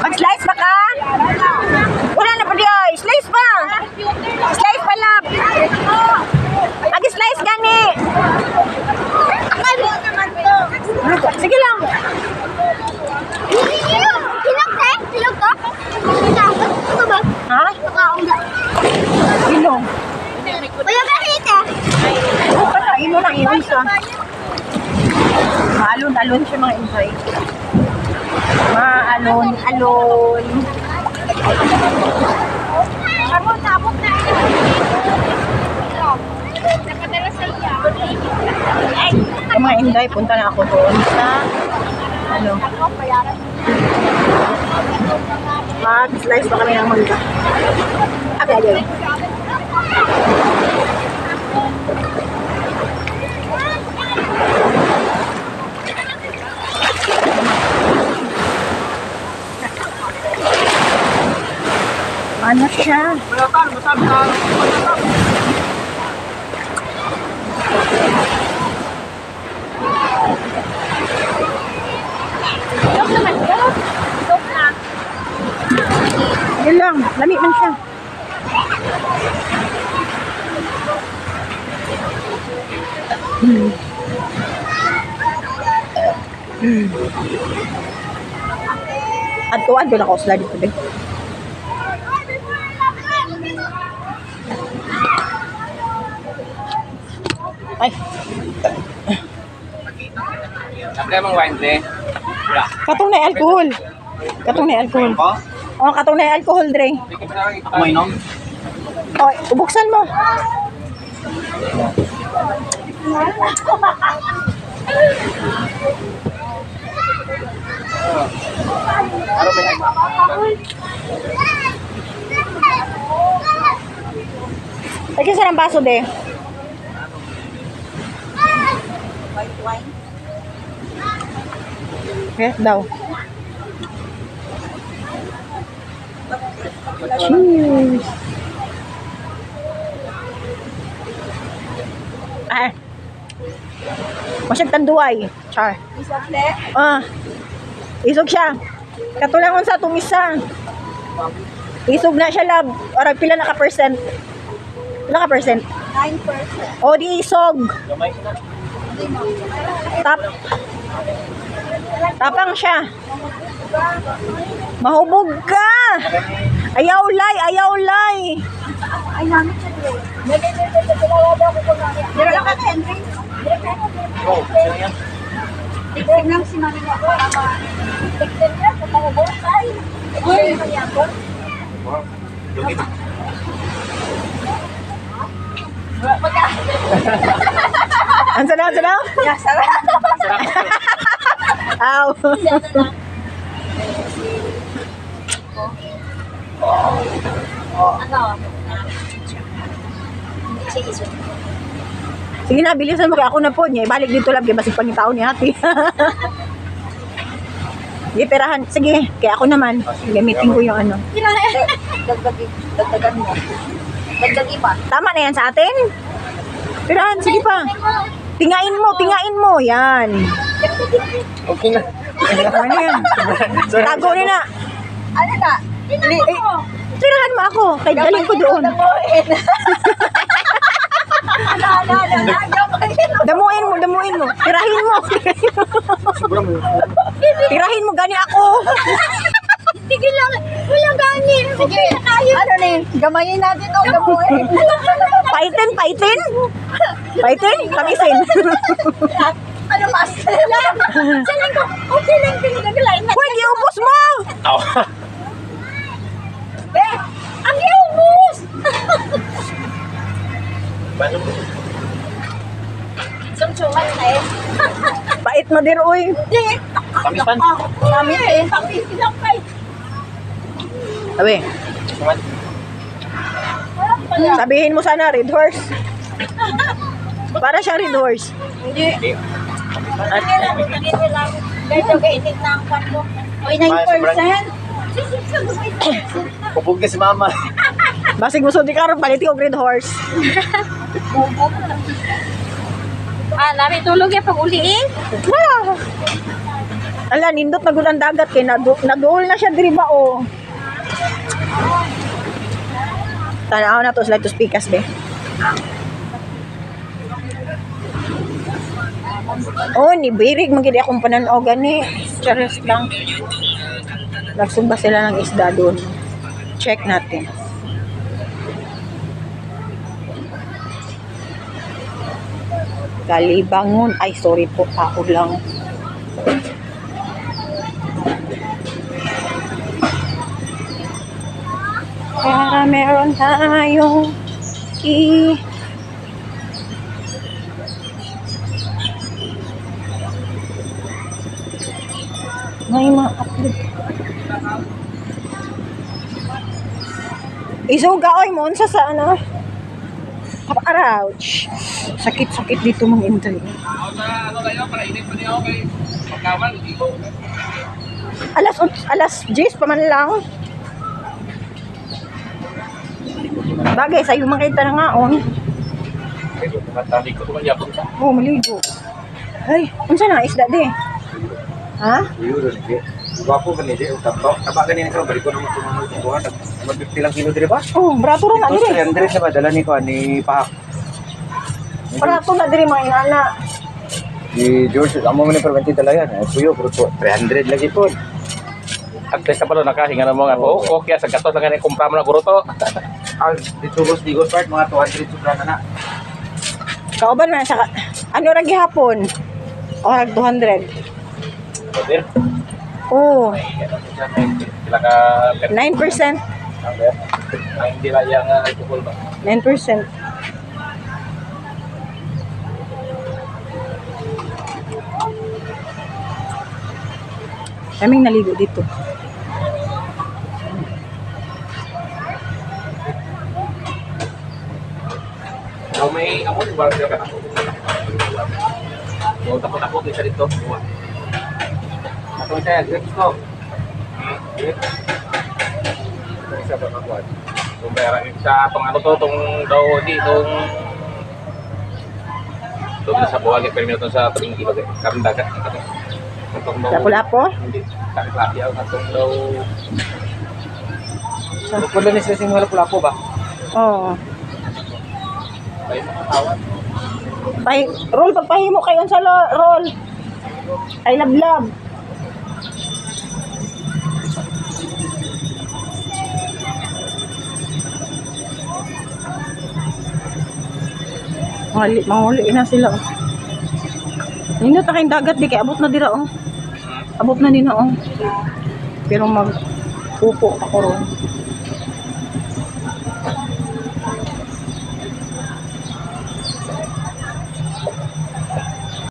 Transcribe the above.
Mag-slice ba ka? Wala na pa di ay. Slice pa. Slice pa lab. Mag-slice gani. Sige lang. Ha? Ilong. Ino lang yun siya. Maalon-alon siya mga insoy. Maalon-alon. Abot na. Nakadala sa iya. Yung mga inday, punta na ako doon sa ano. Mag-slice pa kami ng mangga. Okay. Ano siya? Yun lang, lami man siya. At kuwan doon ako sila dito din. Ay. Sabi mong wine dre. Wala. Katong na alcohol. Katong na alcohol. Oh, katong na alcohol dre. Ako inom. Oh, buksan mo. Ano ba yan? Lagyan sa ng baso de. Eh, daw. Cheers. Ah. Masyag tanduay. Char. Isog siya. Katulangon sa itong isa. Isog na siya, lab. Or pila na ka-percent? Pila ka-percent? 9%. O, di isog. Tapang siya. Mahubog ka. Ayaw lay. Ay, namin siya doon. Meron lang ka, Henry? Oh, sino yan? Tignan lang si Mami na ako. Tignan niya, kung mahubog tayo. Uy! Yung ito. Ansa na? Yeah, sarap. Aw. Ano? Sige na, bilisan mo kaya ako na po niya. Ibalik dito lang kaya basig pang tao ni ate. Sige, perahan. Sige, kaya ako naman. Gamitin ko yung ano. Dagdagan mo. Dagdag iba. Tama na yan sa atin? Perahan, sige pa. Tingain mo. Yan. Okay na. Ano yan? Tago rin na. Ano na? Eh, perahan mo ako. Kaya galing ko doon. Damuin mo. Tirahin mo. Siguro mo. Tirahin mo, gani ako. Tigil lang. Walang gani. Sige. Ano na yun? Gamayin natin o gamuin. Paitin? Kamisin. Ano mas? Silang ko. Okay lang pinagagalain na. Pwede, ubos mo. Ang iubos! Sumsuman na eh. Pait mo dir, uy. Tamis pan. Kami eh. Kami silang kay. Sabi, sabihin mo sana, Red Horse. Para siya Red Horse. Hindi. Hindi lang. Medyo kainit na ang kwan mo. Oy, 9%. Pupog ka si mama. Basig mo di karon palit og Red Horse. Ah, namin tulog yung pag-uli eh. Ah! Ala, nindot na gud ang dagat kay naduol na siya diri ba o. Tanaw na to slide to speakers be. Oh, ni birig man gid akong panan-o gani. Chares lang. Nagsumba sila ng isda doon. Check natin. Kalibangon. Ay, sorry po. Tao lang. Para meron tayong may mga upload. Isuga oy mo unsa sa ano? Ouch. Sakit-sakit dito mga interview. Alas 10 pa man lang. Bagay sa'yo makita na nga on. Oh, maligo. Ay, unsa na isda di? Ha? Guwapo ka nila, utap-tok. Taba ganyan ka, balik ko naman tumunod ng buwan. Mag-50 lang kilo dire ba? Oh, brato ra na Ito, diri. 300 sa madala ni ko, ni Pahak. Brato na diri mga inana. Si George, amo mo ni Perventi dala yan. Puyo, pero 300 lagi po. At least pa doon nakahinga na mga po. Okay, sa gatos lang ganyan kumpra mo na guro to. Dito Boss Digos part, mga 200 sobra na na. Kauban man sa ano ra gihapon? O rag 200. Pwede. Oh, Sila ka 9%. ang hindi lang yung nagpupul ba. 9%. Kaming naligo dito. So may ako di ba ka na. So tapos isa dito. Ito siya, grips ko. Isa ba nakuha? Kung pera sa tong ano to tong daw di tong doon sa buwag pero minuto sa tuwing iba karanda ka. Itong daw. Lapu-lapo? Hindi. Kakilaki ako katong daw. Pwede na sila simula pula po ba? Oo. Tayo makatawad. Roll, pagpahimo kayo sa roll. Ay, lablab. Manguli na sila. Oh. Nindot na kayong dagat, di kaya abot na dira. Oh. Abot na din na. Oh. Pero mag-upo ako ron.